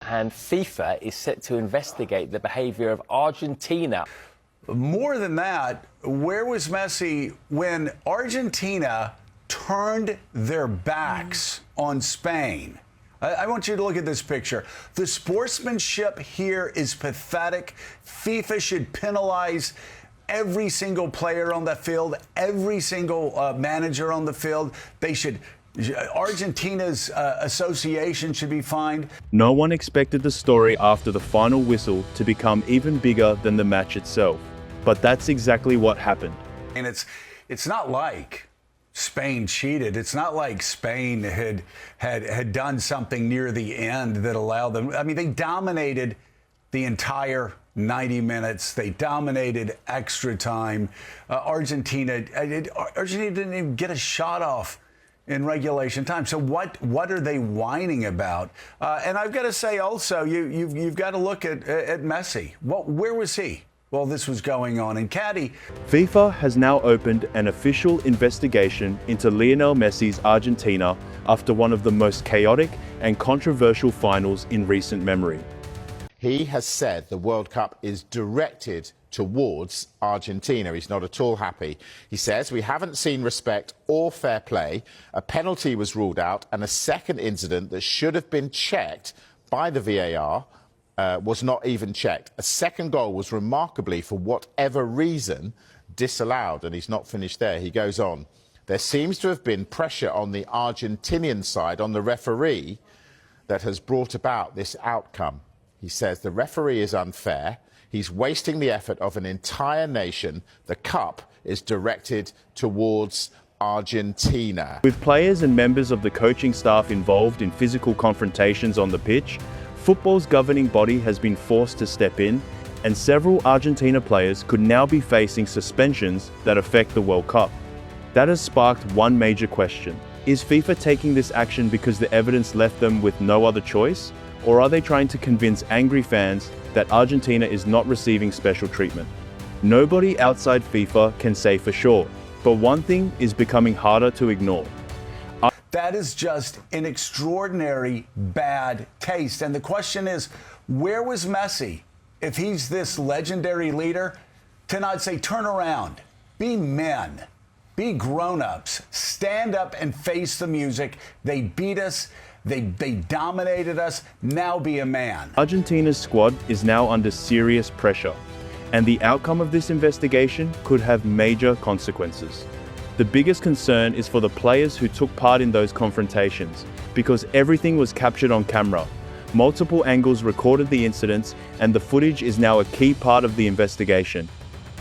and FIFA is set to investigate the behaviour of Argentina. More than that, where was Messi when Argentina turned their backs on Spain? I want you to look at this picture. The sportsmanship here is pathetic. FIFA should penalize every single player on the field, every single manager on the field. Argentina's association should be fined. No one expected the story after the final whistle to become even bigger than the match itself. But that's exactly what happened. And it's not like Spain cheated. It's not like Spain had done something near the end that allowed them. I mean, they dominated the entire 90 minutes. They dominated extra time. Argentina didn't even get a shot off in regulation time. So what are they whining about? And I've got to say also, you've got to look at Messi. Where was he while this was going on? And Caddy, FIFA has now opened an official investigation into Lionel Messi's Argentina after one of the most chaotic and controversial finals in recent memory. He has said the World Cup is directed towards Argentina. He's not at all happy. He says, "We haven't seen respect or fair play. A penalty was ruled out, and a second incident that should have been checked by the VAR was not even checked. A second goal was remarkably, for whatever reason, disallowed." And he's not finished there. He goes on, "There seems to have been pressure on the Argentinian side, on the referee, that has brought about this outcome." He says the referee is unfair. He's wasting the effort of an entire nation. The cup is directed towards Argentina. With players and members of the coaching staff involved in physical confrontations on the pitch, football's governing body has been forced to step in, and several Argentina players could now be facing suspensions that affect the World Cup. That has sparked one major question. Is FIFA taking this action because the evidence left them with no other choice? Or are they trying to convince angry fans that Argentina is not receiving special treatment? Nobody outside FIFA can say for sure, but one thing is becoming harder to ignore. That is just an extraordinary bad taste. And the question is, where was Messi if he's this legendary leader to not say, turn around, be men, be grown-ups, stand up and face the music. They beat us. They dominated us. Now be a man. Argentina's squad is now under serious pressure, and the outcome of this investigation could have major consequences. The biggest concern is for the players who took part in those confrontations, because everything was captured on camera. Multiple angles recorded the incidents, and the footage is now a key part of the investigation.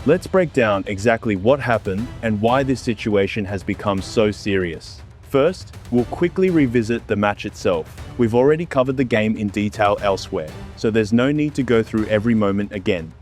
Let's break down exactly what happened and why this situation has become so serious. First, we'll quickly revisit the match itself. We've already covered the game in detail elsewhere, so there's no need to go through every moment again.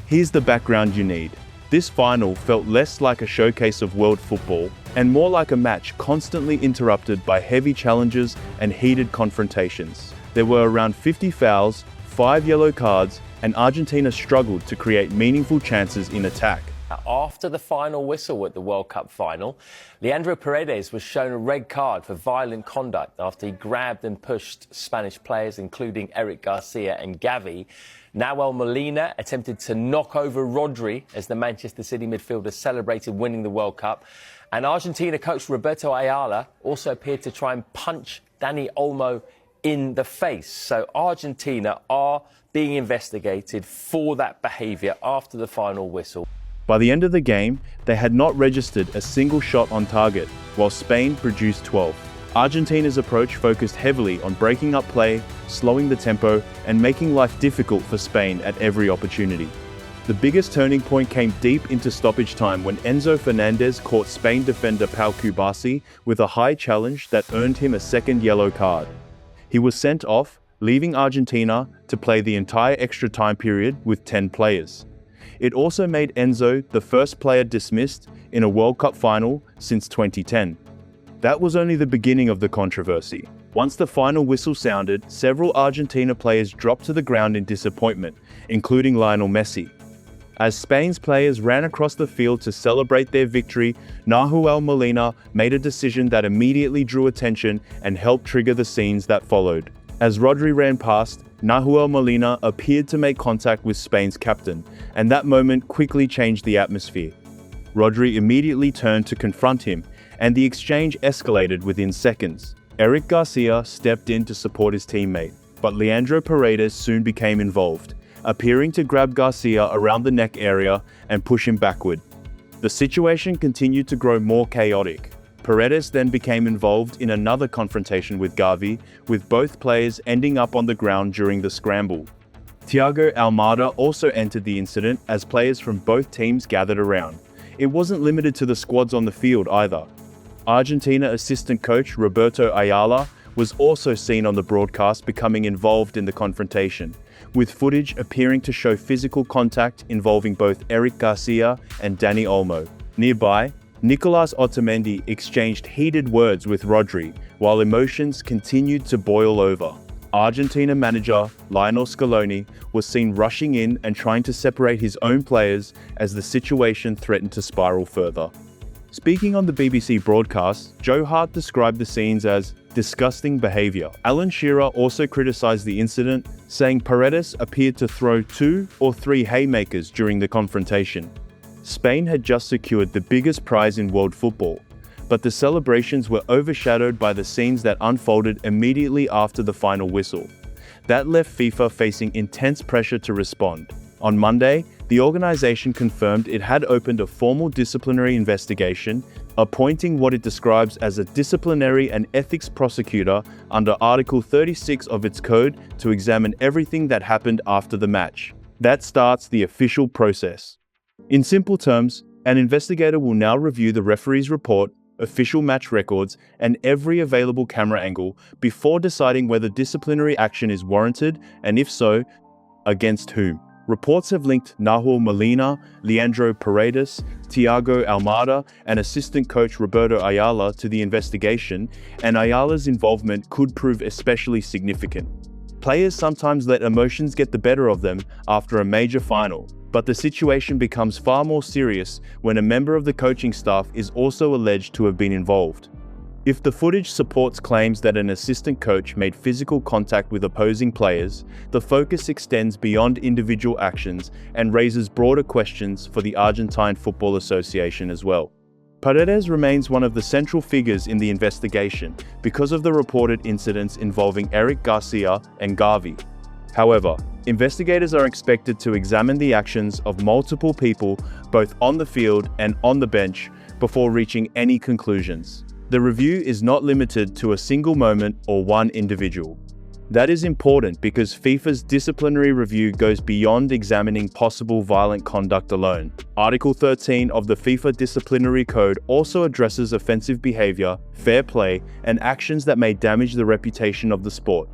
Here's the background you need. This final felt less like a showcase of world football and more like a match constantly interrupted by heavy challenges and heated confrontations. There were around 50 fouls, 5 yellow cards, and Argentina struggled to create meaningful chances in attack. After the final whistle at the World Cup final, Leandro Paredes was shown a red card for violent conduct after he grabbed and pushed Spanish players, including Eric Garcia and Gavi. Nahuel Molina attempted to knock over Rodri as the Manchester City midfielder celebrated winning the World Cup. And Argentina coach Roberto Ayala also appeared to try and punch Dani Olmo in the face. So Argentina are being investigated for that behaviour after the final whistle. By the end of the game, they had not registered a single shot on target, while Spain produced 12. Argentina's approach focused heavily on breaking up play, slowing the tempo, and making life difficult for Spain at every opportunity. The biggest turning point came deep into stoppage time when Enzo Fernandez caught Spain defender Pau Kubasi with a high challenge that earned him a second yellow card. He was sent off, leaving Argentina to play the entire extra time period with 10 players. It also made Enzo the first player dismissed in a World Cup final since 2010. That was only the beginning of the controversy. Once the final whistle sounded, several Argentina players dropped to the ground in disappointment, including Lionel Messi. As Spain's players ran across the field to celebrate their victory, Nahuel Molina made a decision that immediately drew attention and helped trigger the scenes that followed. As Rodri ran past, Nahuel Molina appeared to make contact with Spain's captain, and that moment quickly changed the atmosphere. Rodri immediately turned to confront him, and the exchange escalated within seconds. Eric Garcia stepped in to support his teammate, but Leandro Paredes soon became involved, appearing to grab Garcia around the neck area and push him backward. The situation continued to grow more chaotic. Paredes then became involved in another confrontation with Gavi, with both players ending up on the ground during the scramble. Thiago Almada also entered the incident as players from both teams gathered around. It wasn't limited to the squads on the field either. Argentina assistant coach Roberto Ayala was also seen on the broadcast becoming involved in the confrontation, with footage appearing to show physical contact involving both Eric Garcia and Dani Olmo. Nearby, Nicolas Otamendi exchanged heated words with Rodri, while emotions continued to boil over. Argentina manager Lionel Scaloni was seen rushing in and trying to separate his own players as the situation threatened to spiral further. Speaking on the BBC broadcast, Joe Hart described the scenes as disgusting behaviour. Alan Shearer also criticised the incident, saying Paredes appeared to throw 2 or 3 haymakers during the confrontation. Spain had just secured the biggest prize in world football, but the celebrations were overshadowed by the scenes that unfolded immediately after the final whistle. That left FIFA facing intense pressure to respond. On Monday, the organisation confirmed it had opened a formal disciplinary investigation, appointing what it describes as a disciplinary and ethics prosecutor under Article 36 of its code to examine everything that happened after the match. That starts the official process. In simple terms, an investigator will now review the referee's report, official match records, and every available camera angle before deciding whether disciplinary action is warranted, and if so, against whom. Reports have linked Nahuel Molina, Leandro Paredes, Thiago Almada, and assistant coach Roberto Ayala to the investigation, and Ayala's involvement could prove especially significant. Players sometimes let emotions get the better of them after a major final, but the situation becomes far more serious when a member of the coaching staff is also alleged to have been involved. If the footage supports claims that an assistant coach made physical contact with opposing players, the focus extends beyond individual actions and raises broader questions for the Argentine Football Association as well. Paredes remains one of the central figures in the investigation because of the reported incidents involving Eric Garcia and Gavi. However, investigators are expected to examine the actions of multiple people both on the field and on the bench before reaching any conclusions. The review is not limited to a single moment or one individual. That is important because FIFA's disciplinary review goes beyond examining possible violent conduct alone. Article 13 of the FIFA Disciplinary Code also addresses offensive behavior, fair play, and actions that may damage the reputation of the sport.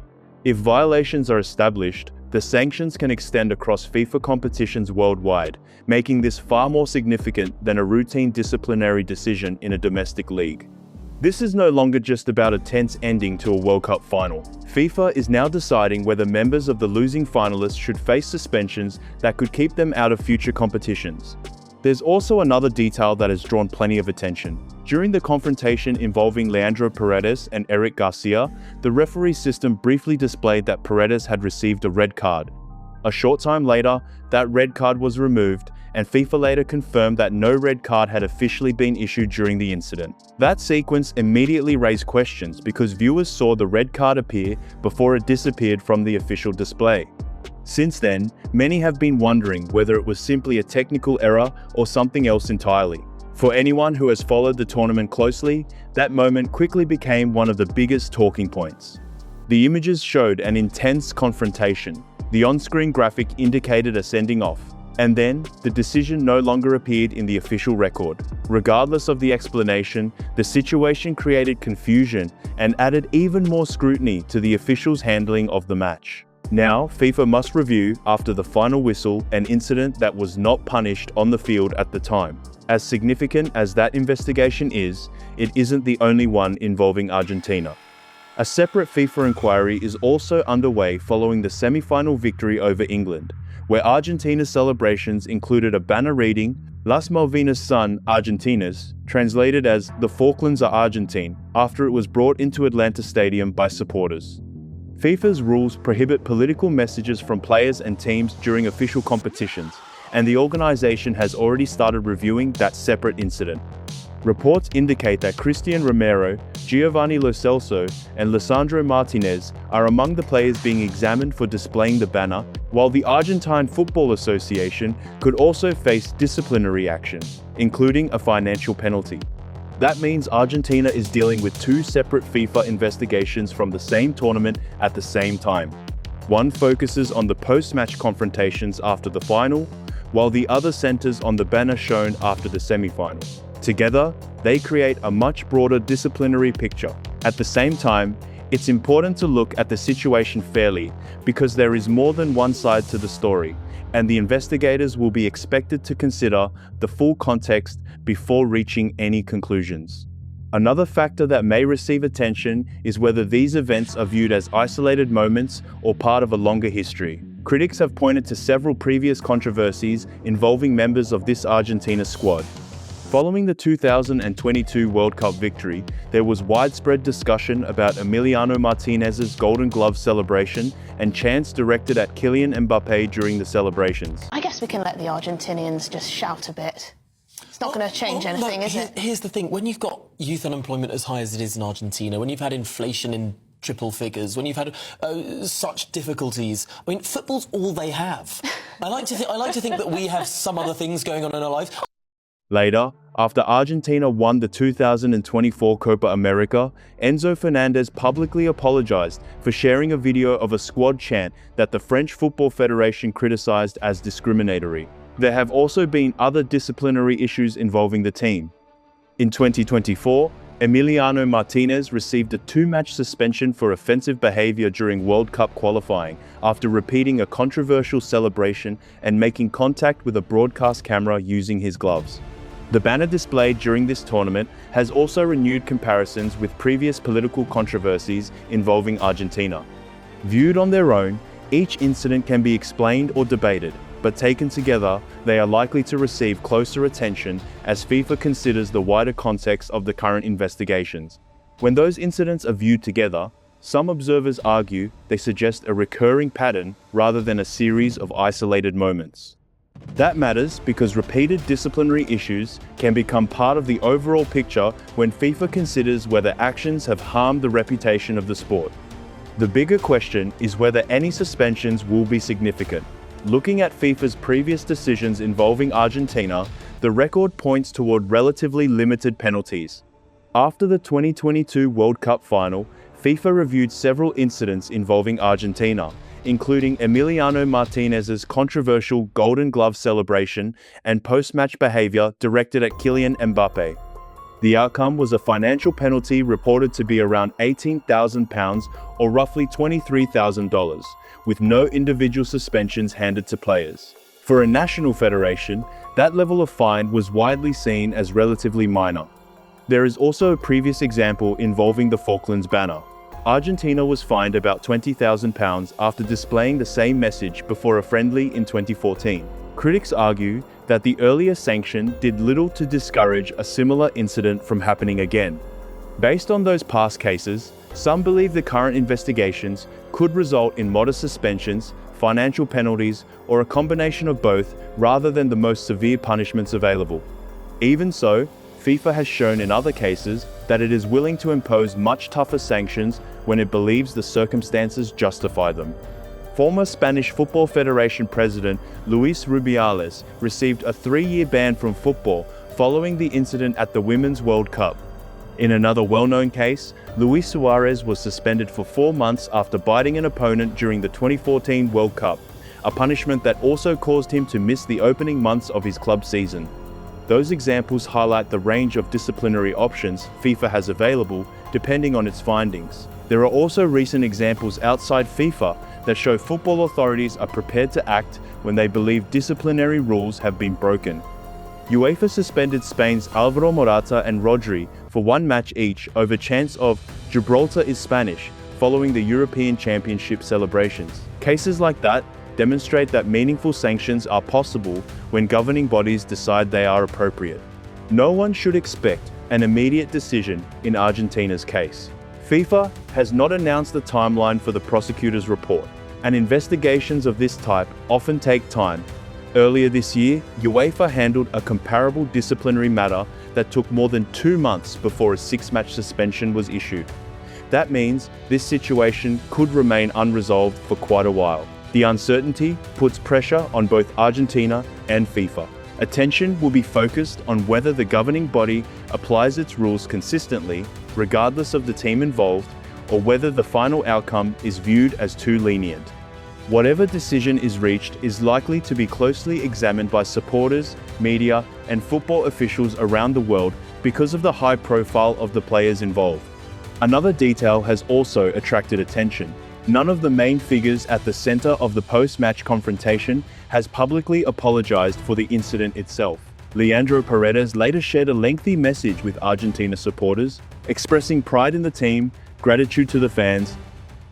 If violations are established, the sanctions can extend across FIFA competitions worldwide, making this far more significant than a routine disciplinary decision in a domestic league. This is no longer just about a tense ending to a World Cup final. FIFA is now deciding whether members of the losing finalists should face suspensions that could keep them out of future competitions. There's also another detail that has drawn plenty of attention. During the confrontation involving Leandro Paredes and Eric Garcia, the referee system briefly displayed that Paredes had received a red card. A short time later, that red card was removed, and FIFA later confirmed that no red card had officially been issued during the incident. That sequence immediately raised questions because viewers saw the red card appear before it disappeared from the official display. Since then, many have been wondering whether it was simply a technical error or something else entirely. For anyone who has followed the tournament closely, that moment quickly became one of the biggest talking points. The images showed an intense confrontation. The on-screen graphic indicated a sending off. And then, the decision no longer appeared in the official record. Regardless of the explanation, the situation created confusion and added even more scrutiny to the officials' handling of the match. Now, FIFA must review, after the final whistle, an incident that was not punished on the field at the time. As significant as that investigation is, it isn't the only one involving Argentina. A separate FIFA inquiry is also underway following the semi-final victory over England, where Argentina's celebrations included a banner reading, Las Malvinas son Argentinas, translated as The Falklands are Argentine, after it was brought into Atlanta Stadium by supporters. FIFA's rules prohibit political messages from players and teams during official competitions, and the organization has already started reviewing that separate incident. Reports indicate that Cristian Romero, Giovanni Lo Celso, and Lisandro Martinez are among the players being examined for displaying the banner, while the Argentine Football Association could also face disciplinary action, including a financial penalty. That means Argentina is dealing with two separate FIFA investigations from the same tournament at the same time. One focuses on the post-match confrontations after the final, while the other centers on the banner shown after the semi-final. Together, they create a much broader disciplinary picture. At the same time, it's important to look at the situation fairly because there is more than one side to the story, and the investigators will be expected to consider the full context before reaching any conclusions. Another factor that may receive attention is whether these events are viewed as isolated moments or part of a longer history. Critics have pointed to several previous controversies involving members of this Argentina squad. Following the 2022 World Cup victory, there was widespread discussion about Emiliano Martinez's Golden Glove celebration and chants directed at Kylian Mbappe during the celebrations. I guess we can let the Argentinians just shout a bit. It's not going to change anything, is it? Here's the thing. When you've got youth unemployment as high as it is in Argentina, when you've had inflation in triple figures, when you've had such difficulties, I mean, football's all they have. I like to think that we have some other things going on in our lives. Later, after Argentina won the 2024 Copa America, Enzo Fernandez publicly apologized for sharing a video of a squad chant that the French Football Federation criticized as discriminatory. There have also been other disciplinary issues involving the team. In 2024, Emiliano Martinez received a 2-match suspension for offensive behavior during World Cup qualifying after repeating a controversial celebration and making contact with a broadcast camera using his gloves. The banner displayed during this tournament has also renewed comparisons with previous political controversies involving Argentina. Viewed on their own, each incident can be explained or debated, but taken together, they are likely to receive closer attention as FIFA considers the wider context of the current investigations. When those incidents are viewed together, some observers argue they suggest a recurring pattern rather than a series of isolated moments. That matters because repeated disciplinary issues can become part of the overall picture when FIFA considers whether actions have harmed the reputation of the sport. The bigger question is whether any suspensions will be significant. Looking at FIFA's previous decisions involving Argentina, the record points toward relatively limited penalties. After the 2022 World Cup final, FIFA reviewed several incidents involving Argentina, including Emiliano Martinez's controversial Golden Glove celebration and post-match behavior directed at Kylian Mbappe. The outcome was a financial penalty reported to be around £18,000 or roughly $23,000, with no individual suspensions handed to players. For a national federation, that level of fine was widely seen as relatively minor. There is also a previous example involving the Falklands banner. Argentina was fined about £20,000 after displaying the same message before a friendly in 2014. Critics argue that the earlier sanction did little to discourage a similar incident from happening again. Based on those past cases, some believe the current investigations could result in modest suspensions, financial penalties, or a combination of both rather than the most severe punishments available. Even so, FIFA has shown in other cases that it is willing to impose much tougher sanctions when it believes the circumstances justify them. Former Spanish Football Federation President Luis Rubiales received a 3-year ban from football following the incident at the Women's World Cup. In another well-known case, Luis Suarez was suspended for 4 months after biting an opponent during the 2014 World Cup, a punishment that also caused him to miss the opening months of his club season. Those examples highlight the range of disciplinary options FIFA has available depending on its findings. There are also recent examples outside FIFA that show football authorities are prepared to act when they believe disciplinary rules have been broken. UEFA suspended Spain's Alvaro Morata and Rodri for 1 match each over chants of "Gibraltar is Spanish" following the European Championship celebrations. Cases like that demonstrate that meaningful sanctions are possible when governing bodies decide they are appropriate. No one should expect an immediate decision in Argentina's case. FIFA has not announced the timeline for the prosecutor's report, and investigations of this type often take time. Earlier this year, UEFA handled a comparable disciplinary matter that took more than 2 months before a 6-match suspension was issued. That means this situation could remain unresolved for quite a while. The uncertainty puts pressure on both Argentina and FIFA. Attention will be focused on whether the governing body applies its rules consistently, regardless of the team involved, or whether the final outcome is viewed as too lenient. Whatever decision is reached is likely to be closely examined by supporters, media, and football officials around the world because of the high profile of the players involved. Another detail has also attracted attention. None of the main figures at the center of the post-match confrontation has publicly apologized for the incident itself. Leandro Paredes later shared a lengthy message with Argentina supporters, expressing pride in the team, gratitude to the fans,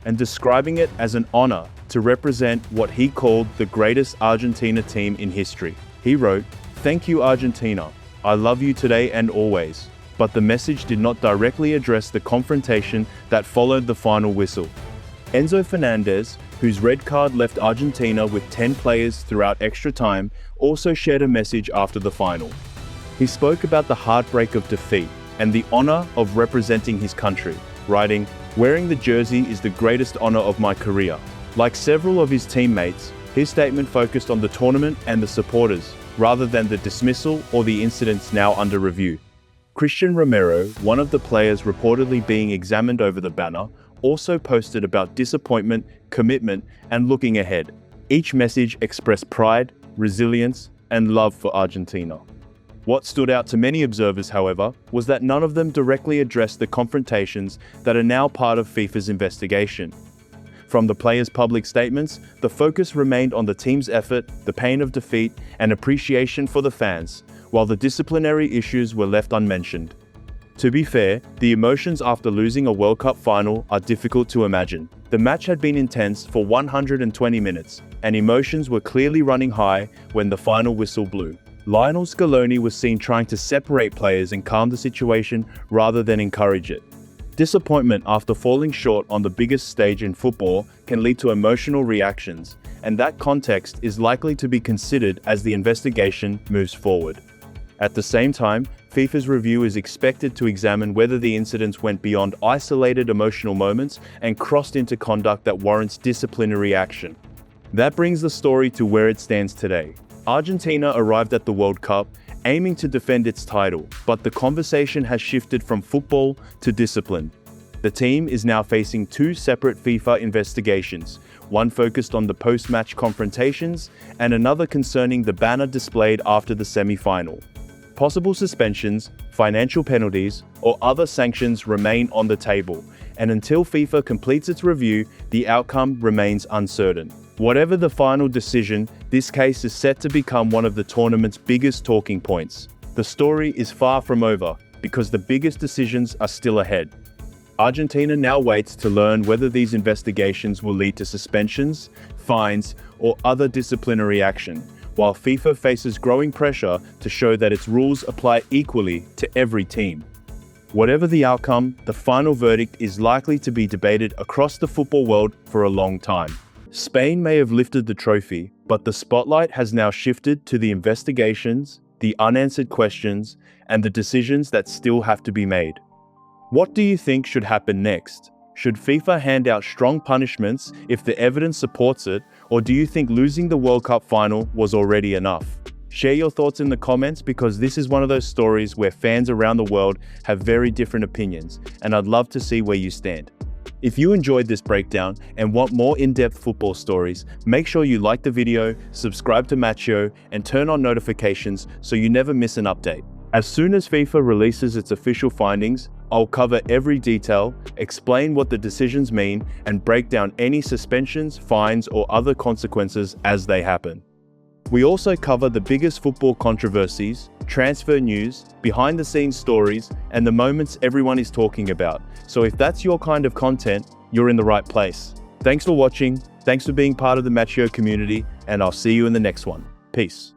and describing it as an honor to represent what he called the greatest Argentina team in history. He wrote, "Thank you, Argentina. I love you today and always." But the message did not directly address the confrontation that followed the final whistle. Enzo Fernandez, whose red card left Argentina with 10 players throughout extra time, also shared a message after the final. He spoke about the heartbreak of defeat and the honor of representing his country, writing, "Wearing the jersey is the greatest honor of my career." Like several of his teammates, his statement focused on the tournament and the supporters, rather than the dismissal or the incidents now under review. Christian Romero, one of the players reportedly being examined over the banner, also posted about disappointment, commitment, and looking ahead. Each message expressed pride, resilience, and love for Argentina. What stood out to many observers, however, was that none of them directly addressed the confrontations that are now part of FIFA's investigation. From the players' public statements, the focus remained on the team's effort, the pain of defeat, and appreciation for the fans, while the disciplinary issues were left unmentioned. To be fair, the emotions after losing a World Cup final are difficult to imagine. The match had been intense for 120 minutes, and emotions were clearly running high when the final whistle blew. Lionel Scaloni was seen trying to separate players and calm the situation rather than encourage it. Disappointment after falling short on the biggest stage in football can lead to emotional reactions, and that context is likely to be considered as the investigation moves forward. At the same time, FIFA's review is expected to examine whether the incidents went beyond isolated emotional moments and crossed into conduct that warrants disciplinary action. That brings the story to where it stands today. Argentina arrived at the World Cup aiming to defend its title, but the conversation has shifted from football to discipline. The team is now facing 2 separate FIFA investigations, one focused on the post-match confrontations and another concerning the banner displayed after the semi-final. Possible suspensions, financial penalties, or other sanctions remain on the table, and until FIFA completes its review, the outcome remains uncertain. Whatever the final decision, this case is set to become one of the tournament's biggest talking points. The story is far from over, because the biggest decisions are still ahead. Argentina now waits to learn whether these investigations will lead to suspensions, fines, or other disciplinary action, while FIFA faces growing pressure to show that its rules apply equally to every team. Whatever the outcome, the final verdict is likely to be debated across the football world for a long time. Spain may have lifted the trophy, but the spotlight has now shifted to the investigations, the unanswered questions, and the decisions that still have to be made. What do you think should happen next? Should FIFA hand out strong punishments if the evidence supports it, or do you think losing the World Cup final was already enough? Share your thoughts in the comments, because this is one of those stories where fans around the world have very different opinions, and I'd love to see where you stand. If you enjoyed this breakdown and want more in-depth football stories, make sure you like the video, subscribe to Matchio, and turn on notifications so you never miss an update. As soon as FIFA releases its official findings, I'll cover every detail, explain what the decisions mean, and break down any suspensions, fines, or other consequences as they happen. We also cover the biggest football controversies, transfer news, behind-the-scenes stories, and the moments everyone is talking about. So if that's your kind of content, you're in the right place. Thanks for watching, thanks for being part of the Matchio community, and I'll see you in the next one. Peace.